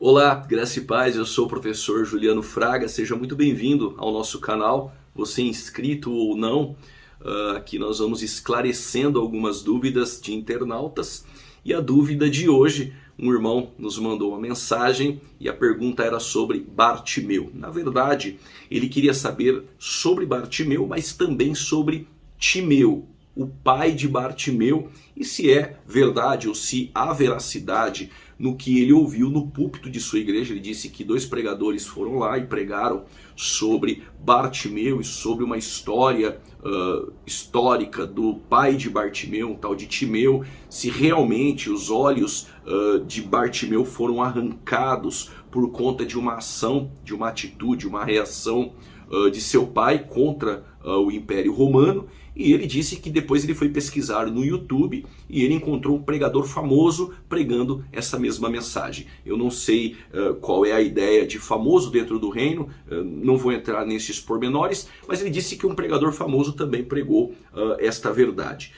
Olá, graça e paz, eu sou o professor Juliano Fraga, seja muito bem-vindo ao nosso canal, você inscrito ou não. Aqui nós vamos esclarecendo algumas dúvidas de internautas. E a dúvida de hoje, um irmão nos mandou uma mensagem e a pergunta era sobre Bartimeu. Na verdade, ele queria saber sobre Bartimeu, mas também sobre Timeu, o pai de Bartimeu, e se é verdade ou se há veracidade no que ele ouviu no púlpito de sua igreja. Ele disse que 2 pregadores foram lá e pregaram sobre Bartimeu e sobre uma história histórica do pai de Bartimeu, um tal de Timeu, se realmente os olhos de Bartimeu foram arrancados por conta de uma ação, de uma atitude, uma reação de seu pai contra o Império Romano. E ele disse que depois ele foi pesquisar no YouTube e ele encontrou um pregador famoso pregando essa mesma mensagem. Eu não sei qual é a ideia de famoso dentro do reino, não vou entrar nesses pormenores, mas ele disse que um pregador famoso também pregou esta verdade.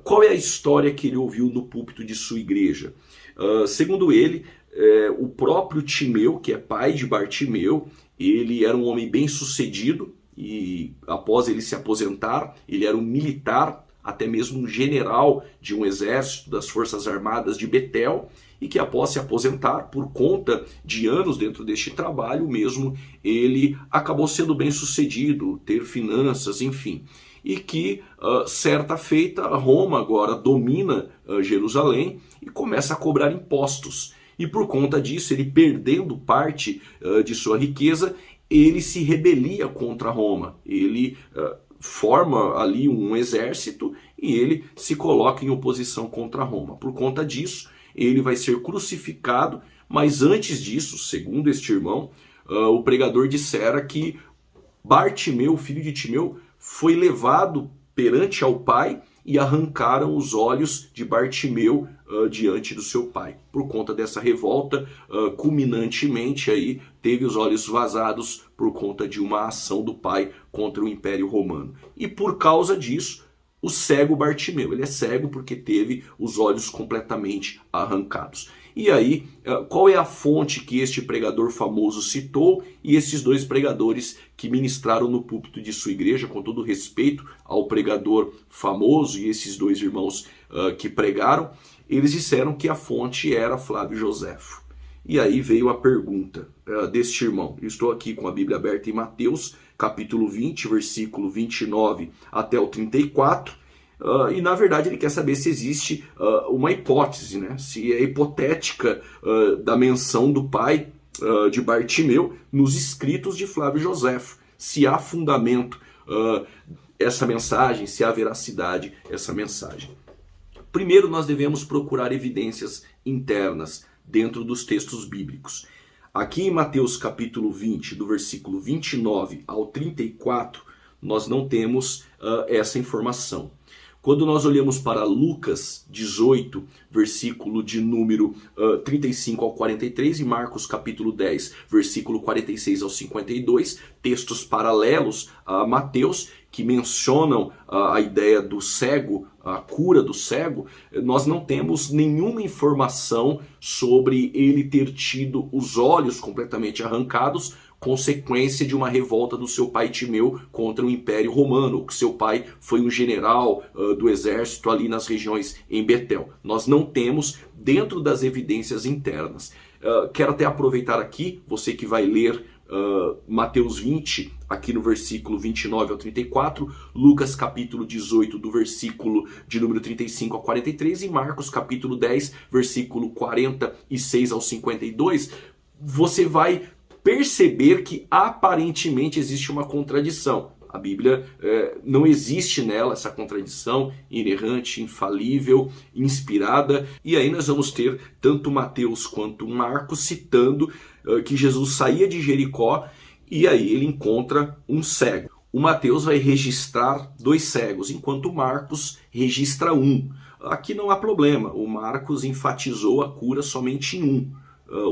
Qual é a história que ele ouviu no púlpito de sua igreja? Segundo ele, o próprio Timeu, que é pai de Bartimeu, ele era um homem bem sucedido. E após ele se aposentar, ele era um militar, até mesmo um general de um exército das forças armadas de Betel, e que após se aposentar, por conta de anos dentro deste trabalho mesmo, ele acabou sendo bem sucedido, ter finanças, enfim. E que certa feita Roma agora domina Jerusalém e começa a cobrar impostos. E por conta disso, ele perdendo parte de sua riqueza, ele se rebelia contra Roma, ele forma ali um exército e ele se coloca em oposição contra Roma. Por conta disso, ele vai ser crucificado, mas antes disso, segundo este irmão, o pregador dissera que Bartimeu, filho de Timeu, foi levado perante ao pai e arrancaram os olhos de Bartimeu diante do seu pai. Por conta dessa revolta, culminantemente aí, teve os olhos vazados por conta de uma ação do pai contra o Império Romano. E por causa disso, o cego Bartimeu, ele é cego porque teve os olhos completamente arrancados. E aí, qual é a fonte que este pregador famoso citou e esses 2 pregadores que ministraram no púlpito de sua igreja, com todo respeito ao pregador famoso e esses 2 irmãos que pregaram, eles disseram que a fonte era Flávio Joséfo. E aí veio a pergunta deste irmão. Eu estou aqui com a Bíblia aberta em Mateus, capítulo 20, versículo 29 até o 34. E na verdade ele quer saber se existe uma hipótese, né? Se é hipotética da menção do pai de Bartimeu nos escritos de Flávio Joséfo. Se há fundamento essa mensagem, se há veracidade essa mensagem. Primeiro nós devemos procurar evidências internas dentro dos textos bíblicos. Aqui em Mateus capítulo 20, do versículo 29 ao 34, nós não temos essa informação. Quando nós olhamos para Lucas 18, versículo de número 35 ao 43 e Marcos capítulo 10, versículo 46 ao 52, textos paralelos a Mateus que mencionam a ideia do cego, a cura do cego, nós não temos nenhuma informação sobre ele ter tido os olhos completamente arrancados, consequência de uma revolta do seu pai Timeu contra o Império Romano, que seu pai foi um general do exército ali nas regiões em Betel. Nós não temos dentro das evidências internas. Quero até aproveitar aqui, você que vai ler Mateus 20, aqui no versículo 29 ao 34, Lucas capítulo 18, do versículo de número 35 ao 43 e Marcos capítulo 10, versículo 46 ao 52, você vai perceber que aparentemente existe uma contradição. A Bíblia não existe nela essa contradição inerrante, infalível, inspirada. E aí nós vamos ter tanto Mateus quanto Marcos citando que Jesus saía de Jericó e aí ele encontra um cego. O Mateus vai registrar 2 cegos, enquanto o Marcos registra 1. Aqui não há problema, o Marcos enfatizou a cura somente em 1.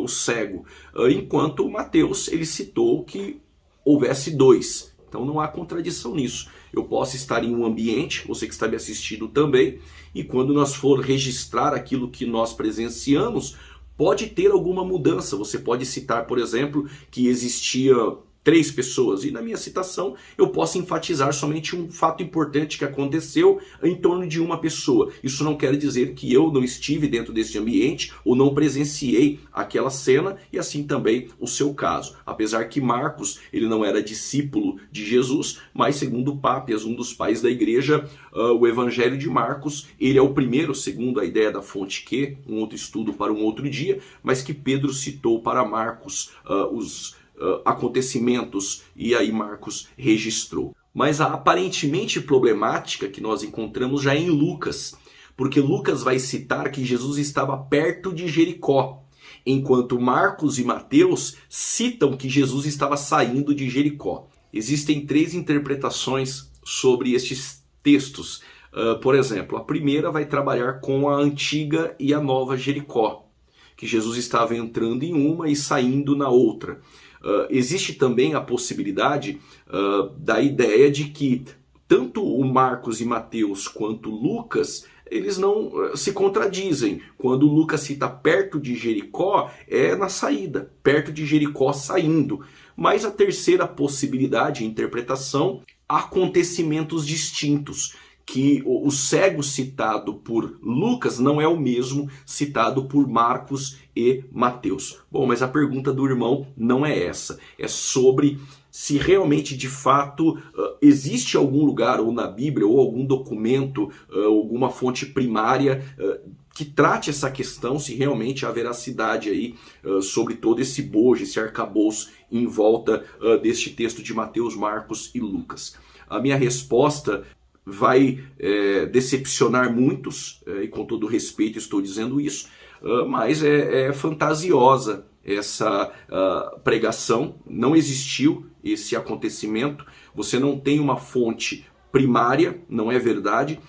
O cego, enquanto o Mateus ele citou que houvesse 2. Então não há contradição nisso. Eu posso estar em um ambiente, você que está me assistindo também, e quando nós for registrar aquilo que nós presenciamos, pode ter alguma mudança. Você pode citar, por exemplo, que existia 3 pessoas, e na minha citação eu posso enfatizar somente um fato importante que aconteceu em torno de uma pessoa. Isso não quer dizer que eu não estive dentro desse ambiente ou não presenciei aquela cena, e assim também o seu caso. Apesar que Marcos, ele não era discípulo de Jesus, mas segundo Pápias, um dos pais da igreja, o Evangelho de Marcos, ele é o primeiro, segundo a ideia da fonte Q, um outro estudo para um outro dia, mas que Pedro citou para Marcos os acontecimentos, e aí Marcos registrou. Mas a aparentemente problemática que nós encontramos já é em Lucas, porque Lucas vai citar que Jesus estava perto de Jericó, enquanto Marcos e Mateus citam que Jesus estava saindo de Jericó. Existem 3 interpretações sobre estes textos. Por exemplo, a primeira vai trabalhar com a antiga e a nova Jericó, que Jesus estava entrando em uma e saindo na outra. Existe também a possibilidade da ideia de que tanto o Marcos e Mateus quanto Lucas, eles não se contradizem. Quando Lucas cita perto de Jericó, é na saída, perto de Jericó saindo. Mas a terceira possibilidade, interpretação, acontecimentos distintos, que o cego citado por Lucas não é o mesmo citado por Marcos e Mateus. Bom, mas a pergunta do irmão não é essa. É sobre se realmente, de fato, existe algum lugar, ou na Bíblia, ou algum documento, alguma fonte primária que trate essa questão, se realmente há veracidade aí sobre todo esse bojo, esse arcabouço em volta deste texto de Mateus, Marcos e Lucas. A minha resposta vai decepcionar muitos, e com todo respeito estou dizendo isso, mas é fantasiosa essa pregação. Não existiu esse acontecimento, você não tem uma fonte primária, não é verdade.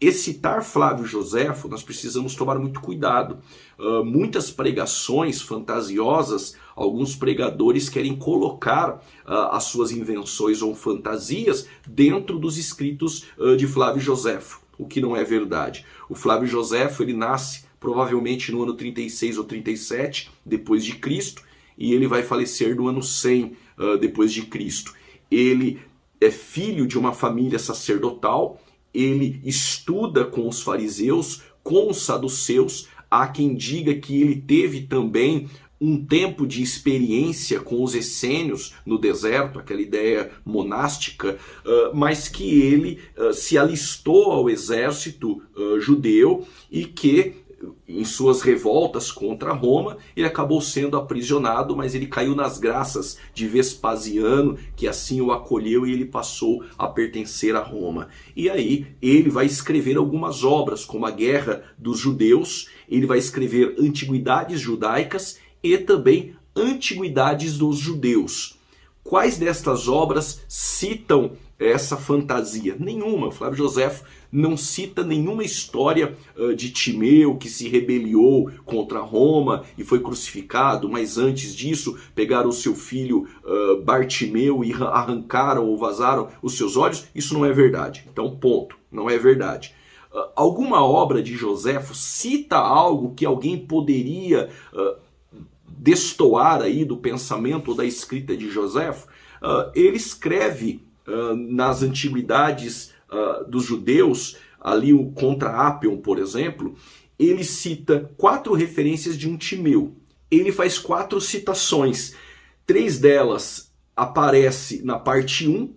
E citar Flávio Joséfo, nós precisamos tomar muito cuidado. Muitas pregações fantasiosas, alguns pregadores querem colocar as suas invenções ou fantasias dentro dos escritos de Flávio Joséfo, o que não é verdade. O Flávio Joséfo, ele nasce provavelmente no ano 36 ou 37 depois de Cristo, e ele vai falecer no ano 100 depois de Cristo. Ele é filho de uma família sacerdotal. Ele estuda com os fariseus, com os saduceus. Há quem diga que ele teve também um tempo de experiência com os essênios no deserto, aquela ideia monástica, mas que ele se alistou ao exército judeu e que, em suas revoltas contra Roma, ele acabou sendo aprisionado, mas ele caiu nas graças de Vespasiano, que assim o acolheu, e ele passou a pertencer a Roma. E aí ele vai escrever algumas obras, como a Guerra dos Judeus, ele vai escrever Antiguidades Judaicas e também Antiguidades dos Judeus. Quais destas obras citam essa fantasia? Nenhuma. Flávio Joséfo não cita nenhuma história de Timeu que se rebeliou contra Roma e foi crucificado, mas antes disso pegaram o seu filho Bartimeu e arrancaram ou vazaram os seus olhos. Isso não é verdade. Então, ponto. Não é verdade. Alguma obra de Joséfo cita algo que alguém poderia destoar aí do pensamento ou da escrita de Joséfo? Ele escreve nas Antiguidades dos Judeus, ali o contra Apion, por exemplo, ele cita 4 referências de um Timeu. Ele faz 4 citações. 3 delas aparecem na parte 1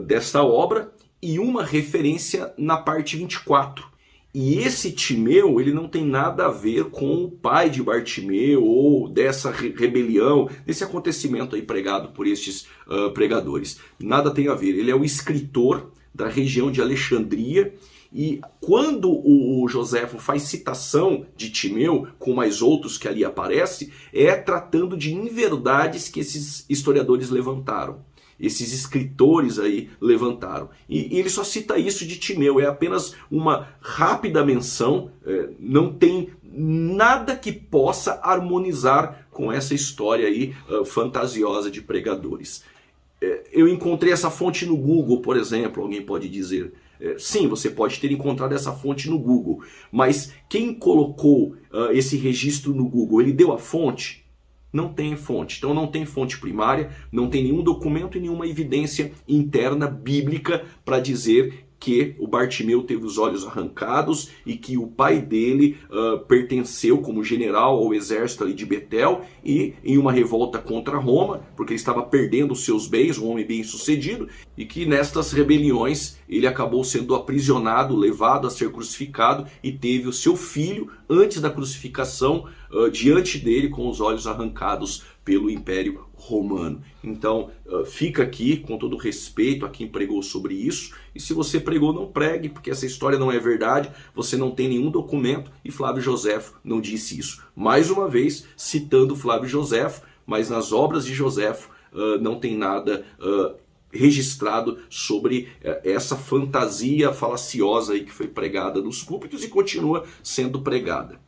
desta obra e uma referência na parte 24. E esse Timeu, ele não tem nada a ver com o pai de Bartimeu ou dessa rebelião, desse acontecimento aí pregado por estes pregadores. Nada tem a ver. Ele é o escritor da região de Alexandria, e quando o Joséfo faz citação de Timeu, com mais outros que ali aparecem, é tratando de inverdades que esses historiadores levantaram. Esses escritores aí levantaram. E ele só cita isso de Timeu, é apenas uma rápida menção, não tem nada que possa harmonizar com essa história aí fantasiosa de pregadores. Eu encontrei essa fonte no Google, por exemplo, alguém pode dizer. Sim, você pode ter encontrado essa fonte no Google, mas quem colocou esse registro no Google, ele deu a fonte? Não tem fonte. Então não tem fonte primária, não tem nenhum documento e nenhuma evidência interna bíblica para dizer que o Bartimeu teve os olhos arrancados e que o pai dele pertenceu como general ao exército ali de Betel e em uma revolta contra Roma, porque ele estava perdendo os seus bens, um homem bem sucedido, e que nestas rebeliões ele acabou sendo aprisionado, levado a ser crucificado e teve o seu filho, antes da crucificação, diante dele com os olhos arrancados pelo Império Romano. Então fica aqui com todo respeito a quem pregou sobre isso, e se você pregou, não pregue, porque essa história não é verdade, você não tem nenhum documento e Flávio Joséfo não disse isso. Mais uma vez citando Flávio Joséfo, mas nas obras de Joséfo não tem nada registrado sobre essa fantasia falaciosa aí que foi pregada nos púlpitos e continua sendo pregada.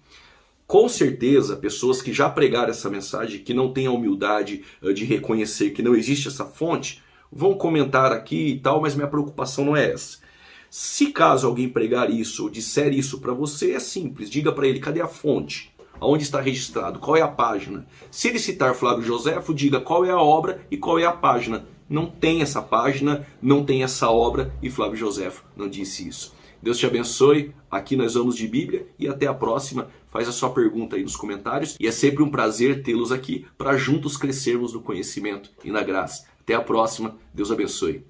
Com certeza, pessoas que já pregaram essa mensagem, que não têm a humildade de reconhecer que não existe essa fonte, vão comentar aqui e tal, mas minha preocupação não é essa. Se caso alguém pregar isso ou disser isso para você, é simples, diga para ele, cadê a fonte? Aonde está registrado? Qual é a página? Se ele citar Flávio Joséfo, diga qual é a obra e qual é a página. Não tem essa página, não tem essa obra e Flávio Joséfo não disse isso. Deus te abençoe, aqui nós vamos de Bíblia e até a próxima. Faz a sua pergunta aí nos comentários e é sempre um prazer tê-los aqui para juntos crescermos no conhecimento e na graça. Até a próxima, Deus abençoe.